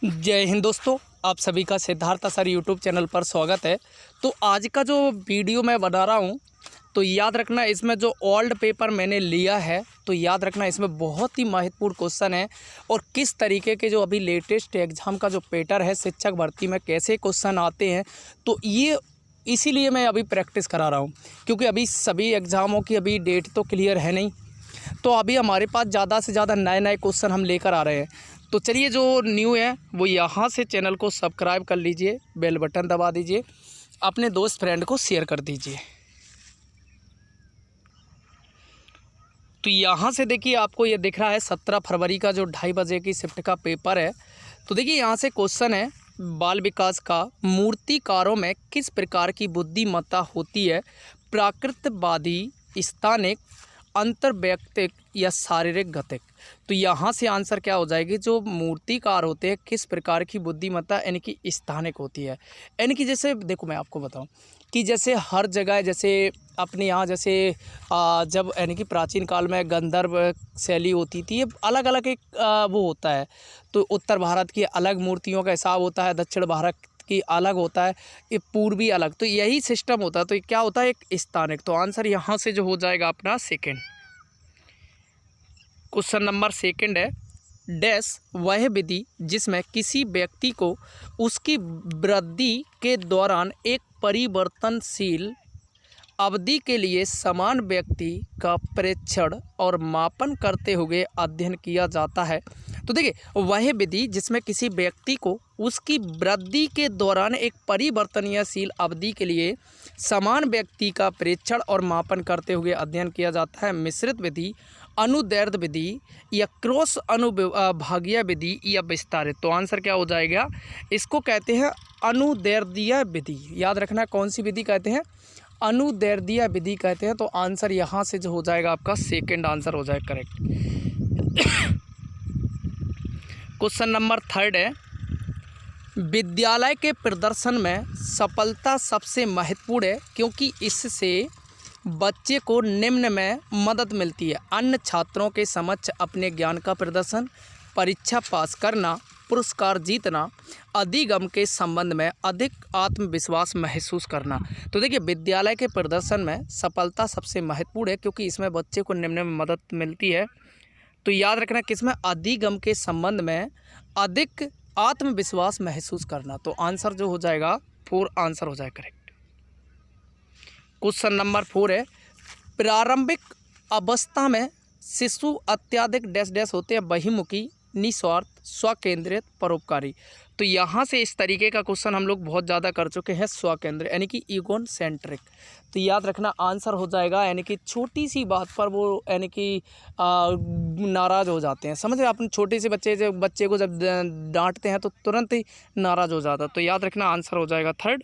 जय हिंद दोस्तों, आप सभी का सिद्धार्थ सर यूट्यूब चैनल पर स्वागत है। तो आज का जो वीडियो मैं बना रहा हूं, तो याद रखना इसमें जो ओल्ड पेपर मैंने लिया है, तो याद रखना इसमें बहुत ही महत्वपूर्ण क्वेश्चन है और किस तरीके के जो अभी लेटेस्ट एग्ज़ाम का जो पेपर है शिक्षक भर्ती में कैसे क्वेश्चन आते हैं, तो ये इसीलिए मैं अभी प्रैक्टिस करा रहा हूँ, क्योंकि अभी सभी एग्ज़ामों की अभी डेट तो क्लियर है नहीं। तो अभी हमारे पास ज़्यादा से ज़्यादा नए नए क्वेश्चन हम लेकर आ रहे हैं। तो चलिए, जो न्यू है वो यहाँ से चैनल को सब्सक्राइब कर लीजिए, बेल बटन दबा दीजिए, अपने दोस्त फ्रेंड को शेयर कर दीजिए। तो यहाँ से देखिए, आपको ये दिख रहा है 17 फरवरी का जो 2:30 बजे की शिफ्ट का पेपर है। तो देखिए यहाँ से क्वेश्चन है, बाल विकास का मूर्तिकारों में किस प्रकार की बुद्धिमत्ता होती है? प्राकृतवादी, स्थानिक, अंतर्वैयक्तिक या शारीरिक गतिक। तो यहाँ से आंसर क्या हो जाएगी, जो मूर्तिकार होते हैं किस प्रकार की बुद्धिमत्ता यानी कि स्थानिक होती है। यानी कि जैसे देखो, मैं आपको बताऊं कि जैसे हर जगह, जैसे अपने यहाँ जैसे जब यानी कि प्राचीन काल में गंधर्व शैली होती थी, ये अलग अलग एक वो होता है। तो उत्तर भारत की अलग मूर्तियों का हिसाब होता है, दक्षिण भारत की अलग होता है, ये पूर्वी अलग। तो यही सिस्टम होता है। तो ये क्या होता है, एक स्थानिक। तो आंसर यहाँ से जो हो जाएगा अपना सेकंड। क्वेश्चन नंबर सेकंड है, डैश वह विधि जिसमें किसी व्यक्ति को उसकी वृद्धि के दौरान एक परिवर्तनशील अवधि के लिए समान व्यक्ति का प्रेक्षण और मापन करते हुए अध्ययन किया जाता है। तो देखिए, वह विधि जिसमें किसी व्यक्ति को उसकी वृद्धि के दौरान एक परिवर्तनशील अवधि के लिए समान व्यक्ति का प्रेक्षण और मापन करते हुए अध्ययन किया जाता है, मिश्रित विधि, अनुदैर्ध्य विधि या क्रॉस अनुभागीय विधि या विस्तारित। तो आंसर क्या हो जाएगा, इसको कहते हैं अनुदैर्ध्य विधि। याद रखना कौन सी विधि कहते हैं, अनुदैर्ध्य विधि कहते हैं। तो आंसर यहाँ से जो हो जाएगा आपका सेकंड आंसर हो जाएगा करेक्ट। क्वेश्चन नंबर थर्ड है, विद्यालय के प्रदर्शन में सफलता सबसे महत्वपूर्ण है क्योंकि इससे बच्चे को निम्न में मदद मिलती है: अन्य छात्रों के समक्ष अपने ज्ञान का प्रदर्शन, परीक्षा पास करना, पुरस्कार जीतना, अधिगम के संबंध में अधिक आत्मविश्वास महसूस करना। तो देखिए, विद्यालय के प्रदर्शन में सफलता सबसे महत्वपूर्ण है क्योंकि इसमें बच्चे को निम्न में मदद मिलती है। तो याद रखना किसमें, अधिगम के संबंध में अधिक आत्मविश्वास महसूस करना। तो आंसर जो हो जाएगा 4 आंसर हो जाएगा करेक्ट। क्वेश्चन नंबर 4 है, प्रारंभिक अवस्था में शिशु अत्यधिक डैश डैश होते हैं: बहिर्मुखी, निस्वार्थ, स्वकेंद्रित, परोपकारी। तो यहाँ से इस तरीके का क्वेश्चन हम लोग बहुत ज़्यादा कर चुके हैं, स्वकेंद्रित यानी कि ईगोन सेंट्रिक। तो याद रखना आंसर हो जाएगा, यानी कि छोटी सी बात पर वो यानी कि नाराज़ हो जाते हैं। समझ रहे, अपने छोटे से बच्चे को जब डांटते हैं तो तुरंत ही नाराज़ हो जाता है। तो याद रखना आंसर हो जाएगा थर्ड।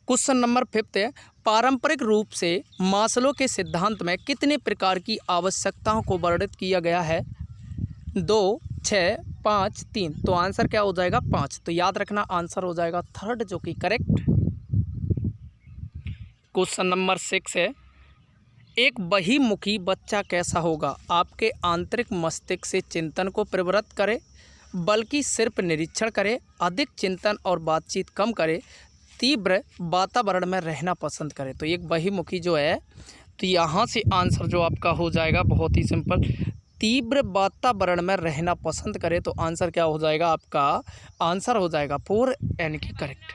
क्वेश्चन नंबर 5 है, पारंपरिक रूप से मास्लो के सिद्धांत में कितने प्रकार की आवश्यकताओं को वर्णित किया गया है? 2, 6, 5, 3। तो आंसर क्या हो जाएगा 5। तो याद रखना आंसर हो जाएगा थर्ड जो कि करेक्ट। क्वेश्चन नंबर 6 है, एक बहिर्मुखी बच्चा कैसा होगा? आपके आंतरिक मस्तिष्क से चिंतन को प्रवृत्त करे, बल्कि सिर्फ निरीक्षण करे, अधिक चिंतन और बातचीत कम करे, तीव्र वातावरण में रहना पसंद करे। तो एक बहिर्मुखी जो है, तो यहाँ से आंसर जो आपका हो जाएगा बहुत ही सिंपल, तीव्र वातावरण में रहना पसंद करे। तो आंसर क्या हो जाएगा आपका, आंसर हो जाएगा 4 यानी कि करेक्ट।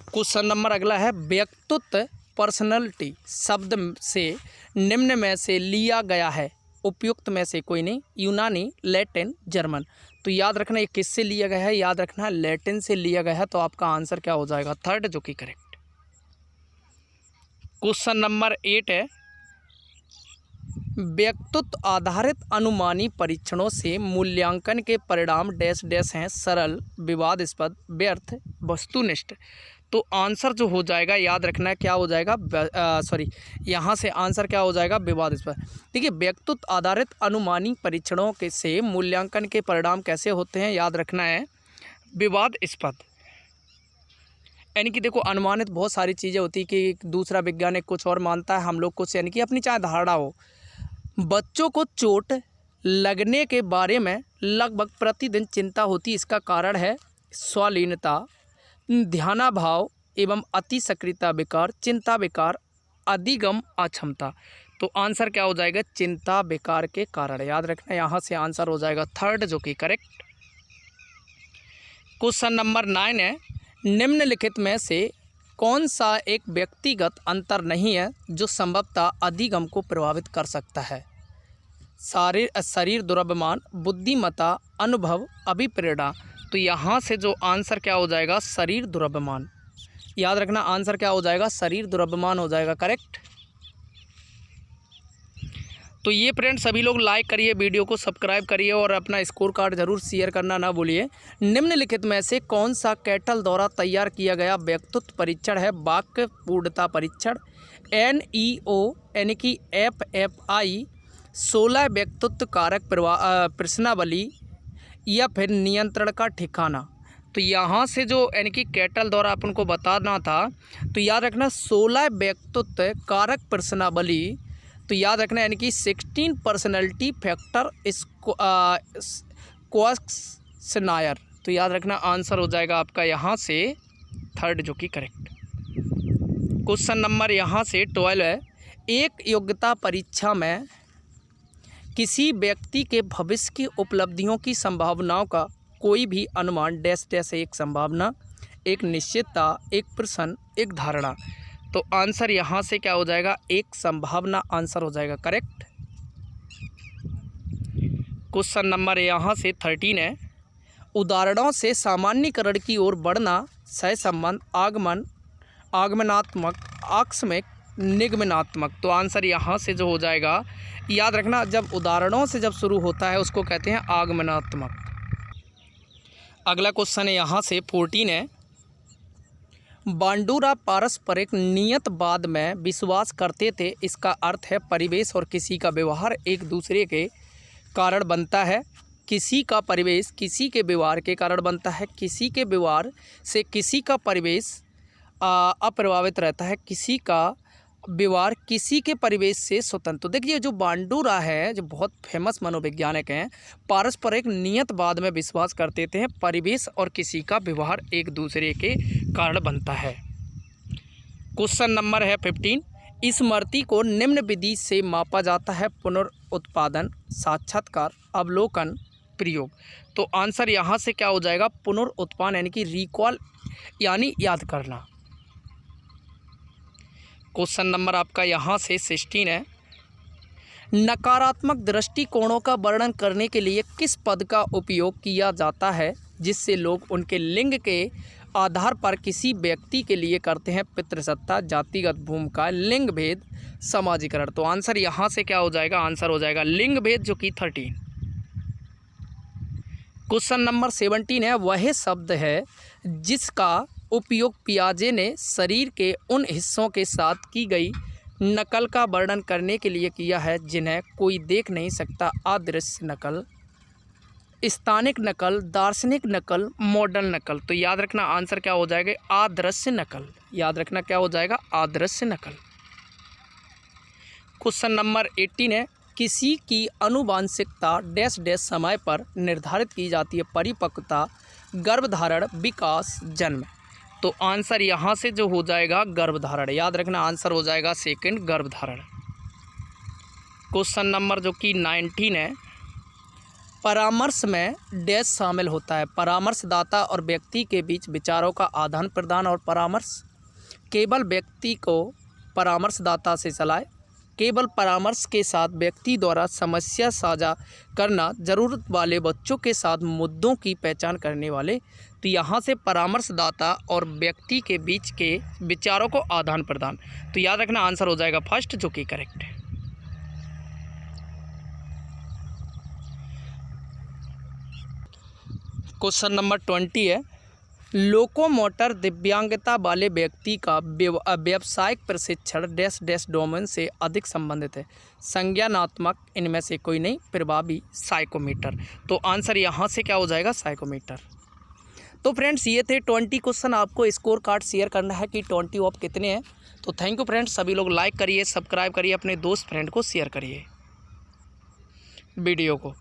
क्वेश्चन नंबर अगला है, व्यक्तित्व पर्सनैलिटी शब्द से निम्न में से लिया गया है, उपयुक्त में से कोई नहीं: यूनानी, लैटिन, जर्मन। तो याद रखना ये किससे लिया गया है, याद रखना लैटिन से लिया गया है। तो आपका आंसर क्या हो जाएगा थर्ड जो कि करेक्ट। क्वेश्चन नंबर 8 है, व्यक्तित्व आधारित अनुमानी परीक्षणों से मूल्यांकन के परिणाम डैश डैश हैं: सरल, विवादास्पद, व्यर्थ, वस्तुनिष्ठ। तो आंसर जो हो जाएगा, याद रखना क्या हो जाएगा, यहाँ से आंसर क्या हो जाएगा, विवादास्पद। देखिए, व्यक्तित्व आधारित अनुमानी परीक्षणों के से मूल्यांकन के परिणाम कैसे होते हैं, याद रखना है विवादास्पद। यानी कि देखो अनुमानित बहुत सारी चीज़ें होती कि दूसरा वैज्ञानिक कुछ और मानता है, हम लोग कुछ, यानी कि अपनी चाहे धारणा हो। बच्चों को चोट लगने के बारे में लगभग प्रतिदिन चिंता होती, इसका कारण है स्वलीनता, ध्यानाभाव एवं अति सक्रियता विकार, चिंता विकार, अधिगम अक्षमता। तो आंसर क्या हो जाएगा? चिंता विकार के कारण। याद रखना, यहाँ से आंसर हो जाएगा थर्ड, जो कि करेक्ट। क्वेश्चन नंबर 9 है, निम्नलिखित में से कौन सा एक व्यक्तिगत अंतर नहीं है जो संभवतः अधिगम को प्रभावित कर सकता है? शरीर द्रव्यमान, बुद्धिमत्ता, अनुभव, अभिप्रेरणा। तो यहाँ से जो आंसर क्या हो जाएगा? शरीर द्रव्यमान। याद रखना, आंसर क्या हो जाएगा? शरीर द्रव्यमान हो जाएगा, करेक्ट। तो ये फ्रेंड्स सभी लोग लाइक करिए, वीडियो को सब्सक्राइब करिए और अपना स्कोर कार्ड जरूर शेयर करना ना भूलिए। निम्नलिखित में से कौन सा कैटल द्वारा तैयार किया गया व्यक्तित्व परीक्षण है? वाक्य पूर्णता परीक्षण, NEO यानी कि FFI, 16 व्यक्तित्व कारक प्रश्नावली, या फिर नियंत्रण का ठिकाना। तो यहाँ से जो यानी कि कैटल द्वारा अपन को बताना था, तो याद रखना 16 व्यक्तित्व कारक प्रश्नावली। तो याद रखना यानी कि 16 पर्सनैलिटी फैक्टर क्वेश्चनायर। तो याद रखना आंसर हो जाएगा आपका यहाँ से थर्ड, जो कि करेक्ट। क्वेश्चन नंबर यहाँ से 12 है, एक योग्यता परीक्षा में किसी व्यक्ति के भविष्य की उपलब्धियों की संभावनाओं का कोई भी अनुमान डैश डैश है। एक संभावना, एक निश्चितता, एक प्रश्न, एक धारणा। तो आंसर यहाँ से क्या हो जाएगा? एक संभावना आंसर हो जाएगा, करेक्ट। क्वेश्चन नंबर यहाँ से 13 है, उदाहरणों से सामान्यीकरण की ओर बढ़ना, सहसंबंध, आगमन, आगमनात्मक, आकस्मिक, निगमनात्मक। तो आंसर यहाँ से जो हो जाएगा, याद रखना जब उदाहरणों से जब शुरू होता है उसको कहते हैं आगमनात्मक। अगला क्वेश्चन है यहाँ से 14 है, बांडुरा पारस्परिक नियतवाद में विश्वास करते थे। इसका अर्थ है परिवेश और किसी का व्यवहार एक दूसरे के कारण बनता है। किसी का परिवेश किसी के व्यवहार के कारण बनता है। किसी के व्यवहार से किसी का परिवेश अप्रभावित रहता है। किसी का व्यवहार किसी के परिवेश से स्वतंत्र। तो देखिए जो बांडुरा है, जो बहुत फेमस मनोवैज्ञानिक हैं, पारस्परिक नियतवाद में विश्वास करते थे, परिवेश और किसी का व्यवहार एक दूसरे के कारण बनता है। क्वेश्चन नंबर है 15, स्मृति को निम्न विधि से मापा जाता है? पुनरुत्पादन, साक्षात्कार, अवलोकन, प्रयोग। तो आंसर यहाँ से क्या हो जाएगा? पुनरुत्पादन यानी कि रिकॉल, यानी याद करना। क्वेश्चन नंबर आपका यहाँ से 16 है, नकारात्मक दृष्टिकोणों का वर्णन करने के लिए किस पद का उपयोग किया जाता है जिससे लोग उनके लिंग के आधार पर किसी व्यक्ति के लिए करते हैं? पितृसत्ता, जातिगत भूमिका, लिंग भेद, समाजीकरण। तो आंसर यहाँ से क्या हो जाएगा? आंसर हो जाएगा लिंग भेद, जो कि 13। क्वेश्चन नंबर 17 है, वह शब्द है जिसका उपयोग पियाजे ने शरीर के उन हिस्सों के साथ की गई नकल का वर्णन करने के लिए किया है जिन्हें कोई देख नहीं सकता? अदृश्य नकल, स्थानिक नकल, दार्शनिक नकल, मॉडल नकल। तो याद रखना आंसर क्या हो जाएगा? अदृश्य नकल। याद रखना क्या हो जाएगा? अदृश्य नकल। क्वेश्चन नंबर 18 है, किसी की आनुवांशिकता डैश डैश समय पर निर्धारित की जाती है? परिपक्वता, गर्भधारण, विकास, जन्म। तो आंसर यहाँ से जो हो जाएगा गर्भधारण। याद रखना आंसर हो जाएगा सेकंड, गर्भधारण। क्वेश्चन नंबर जो कि 19 है, परामर्श में डैश शामिल होता है? परामर्शदाता और व्यक्ति के बीच विचारों का आदान प्रदान और परामर्श, केवल व्यक्ति को परामर्शदाता से सलाह, केवल परामर्श के साथ व्यक्ति द्वारा समस्या साझा करना, ज़रूरत वाले बच्चों के साथ मुद्दों की पहचान करने वाले। तो यहाँ से परामर्शदाता और व्यक्ति के बीच के विचारों को आदान प्रदान। तो याद रखना आंसर हो जाएगा फर्स्ट, जो कि करेक्ट है। क्वेश्चन नंबर 20 है, लोकोमोटर दिव्यांगता वाले व्यक्ति का व्यावसायिक प्रशिक्षण डैश डैश डोमेन से अधिक संबंधित है? संज्ञानात्मक, इनमें से कोई नहीं, प्रभावी, साइकोमीटर। तो आंसर यहाँ से क्या हो जाएगा? साइकोमीटर। तो फ्रेंड्स ये थे 20 क्वेश्चन, आपको स्कोर कार्ड शेयर करना है कि 20 ऑफ कितने हैं। तो थैंक यू फ्रेंड्स, सभी लोग लाइक करिए, सब्सक्राइब करिए, अपने दोस्त फ्रेंड को शेयर करिए वीडियो को।